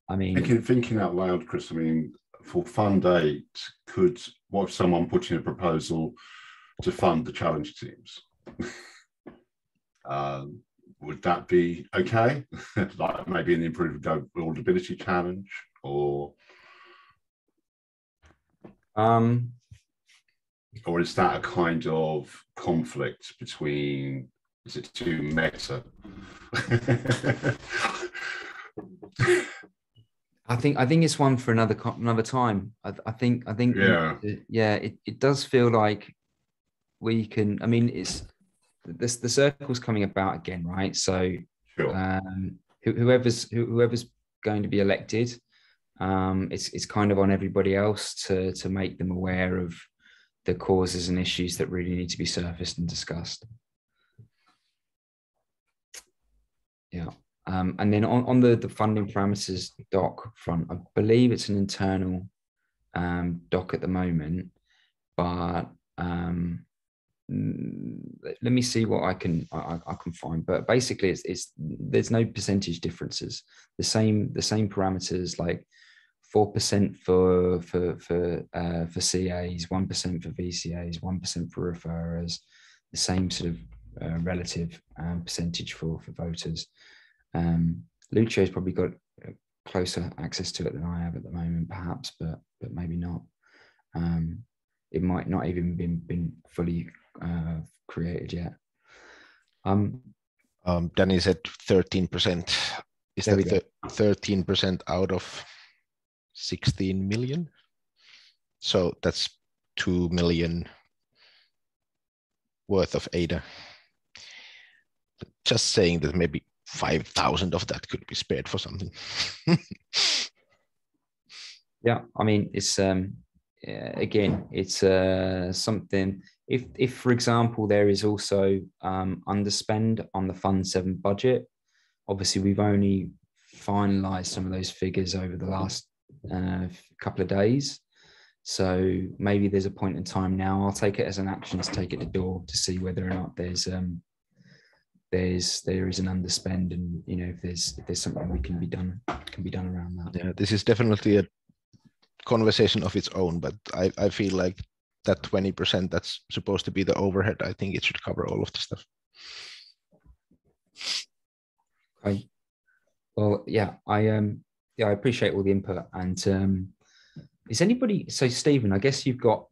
I mean, thinking out loud, Kriss, I mean, for Fund 8, what if someone put in a proposal to fund the challenge teams? Would that be okay? Like maybe an improved buildability challenge, or is that a kind of conflict between? Is it too meta? I think it's one for another time. I think it does feel like we can. I mean, it's the circle's coming about again, right? So sure. Whoever's going to be elected, it's kind of on everybody else to make them aware of the causes and issues that really need to be surfaced and discussed. Yeah. And then on the funding parameters doc front, I believe it's an internal doc at the moment, but let me see what I can find. But basically, it's there's no percentage differences. The same parameters, like 4% for CAs, 1% for VCAs, 1% for referrers. The same sort of relative percentage for voters. Lucio's probably got closer access to it than I have at the moment, perhaps, but maybe not. It might not even been fully created yet. Danny said 13%. Is that 13% out of 16 million? So that's 2 million worth of ADA. Just saying that maybe 5,000 of that could be spared for something. Yeah, I mean, it's again, it's something. If for example there is also underspend on the Fund 7 budget, obviously we've only finalised some of those figures over the last couple of days, so maybe there's a point in time now. I'll take it as an action to take it to door to see whether or not there is an underspend, and if there's something we can be done around that. Yeah, this is definitely a conversation of its own, but I feel like that 20% that's supposed to be the overhead, I think it should cover all of the stuff. Okay. Well, yeah, I appreciate all the input. And is anybody? So Stephen, I guess you've got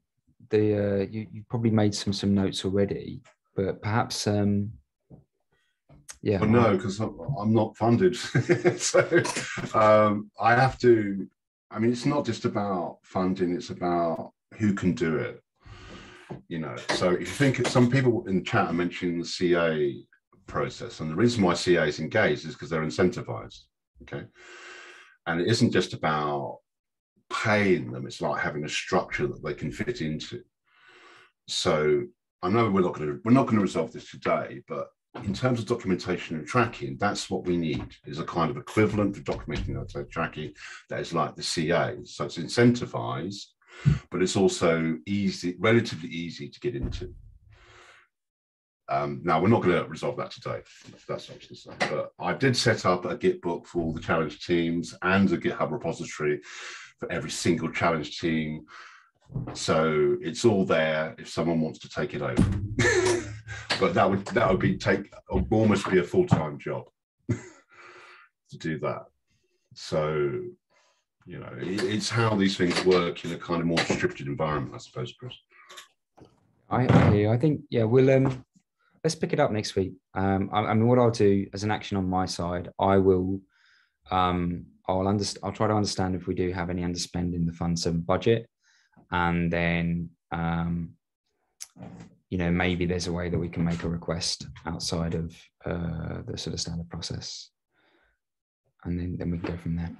the you probably made some notes already, but perhaps yeah. Well, no, because I'm not funded, so I have to. I mean, it's not just about funding; it's about who can do it. So if you think some people in the chat are mentioning the CA process, and the reason why CA is engaged is because they're incentivized. Okay, and it isn't just about paying them; it's like having a structure that they can fit into. So I know we're not going to resolve this today, but in terms of documentation and tracking, that's what we need, is a kind of equivalent for documenting and tracking that is like the CA. So it's incentivized, but it's also relatively easy to get into. Now, we're not going to resolve that today. That's what I was going to say. But I did set up a Git book for all the challenge teams and a GitHub repository for every single challenge team. So it's all there if someone wants to take it over. But that would almost be a full-time job to do that. So, it's how these things work in a kind of more distributed environment, I suppose, Chris. I think, yeah, we'll let's pick it up next week. I mean, what I'll do as an action on my side, I'll try to understand if we do have any underspend in the Fund 7 budget, and then maybe there's a way that we can make a request outside of the sort of standard process, and then we can go from there.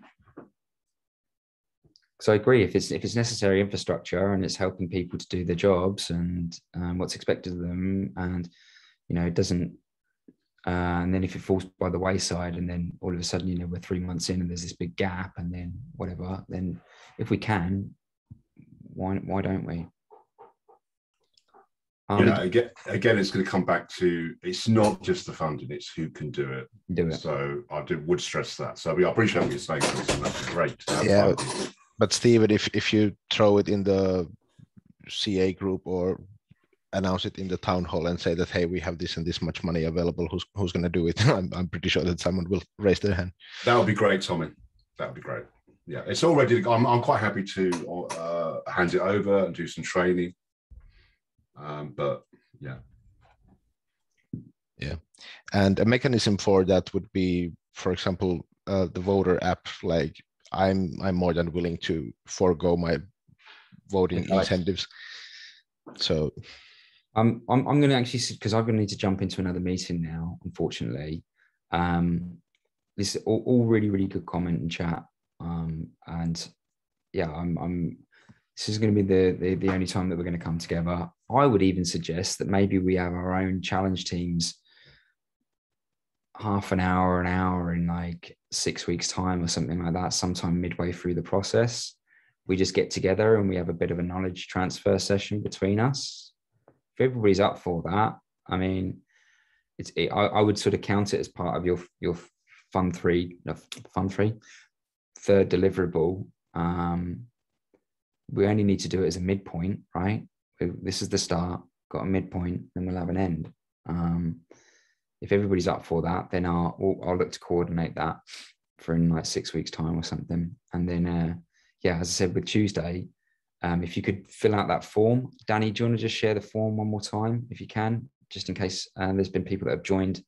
So I agree, if it's necessary infrastructure and it's helping people to do their jobs and what's expected of them, and it doesn't, and then if it falls by the wayside, and then all of a sudden we're 3 months in and there's this big gap, and then whatever, then if we can, why don't we? Again, it's going to come back to, it's not just the funding, it's who can do it. So I would stress that. So I appreciate what you're saying, Chris, and that's great. Yeah, but Steven, if you throw it in the CA group or announce it in the town hall and say that, hey, we have this and this much money available, who's going to do it? I'm pretty sure that someone will raise their hand. That would be great, Tommy. That would be great. Yeah, it's all ready. I'm quite happy to hand it over and do some training. But yeah, and a mechanism for that would be, for example, the voter app. Like I'm more than willing to forego my voting incentives. So I'm going to actually, because I'm going to need to jump into another meeting now, unfortunately. This is all really, really good comment and chat. And yeah, I'm this is going to be the only time that we're going to come together. I would even suggest that maybe we have our own challenge teams half an hour in like 6 weeks time or something like that, sometime midway through the process. We just get together and we have a bit of a knowledge transfer session between us. If everybody's up for that, I mean, I would sort of count it as part of your third deliverable. We only need to do it as a midpoint, right? This is the start, got a midpoint, then we'll have an end. If everybody's up for that, then I'll look to coordinate that for in like 6 weeks time or something. And then, yeah, as I said, with Tuesday, if you could fill out that form. Danny, do you want to just share the form one more time, if you can, just in case there's been people that have joined.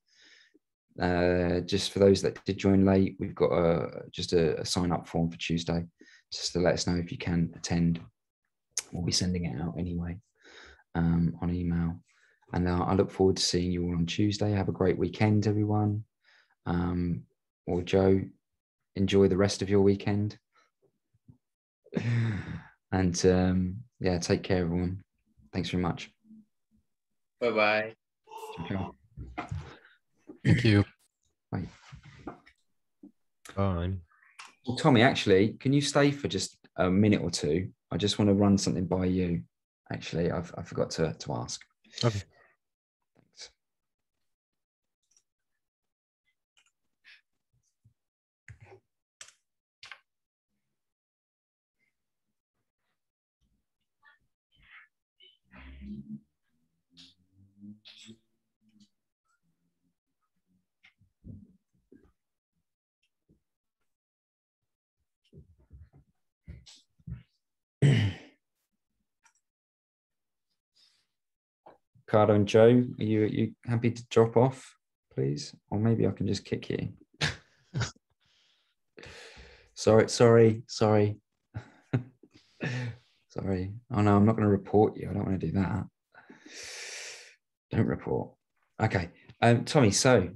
Just for those that did join late, we've got just a sign up form for Tuesday, just to let us know if you can attend. We'll be sending it out anyway on email. And I look forward to seeing you all on Tuesday. Have a great weekend, everyone. Or Joe, enjoy the rest of your weekend. And yeah, take care, everyone. Thanks very much. Bye-bye. Thank you. Bye. Bye. Well, Tommy, actually, can you stay for just a minute or two? I just want to run something by you. Actually, I forgot to ask. Okay. Thanks. Ricardo and Joe, are you happy to drop off, please? Or maybe I can just kick you. Sorry. Sorry. Oh no, I'm not going to report you. I don't want to do that. Don't report. Okay. Tommy, so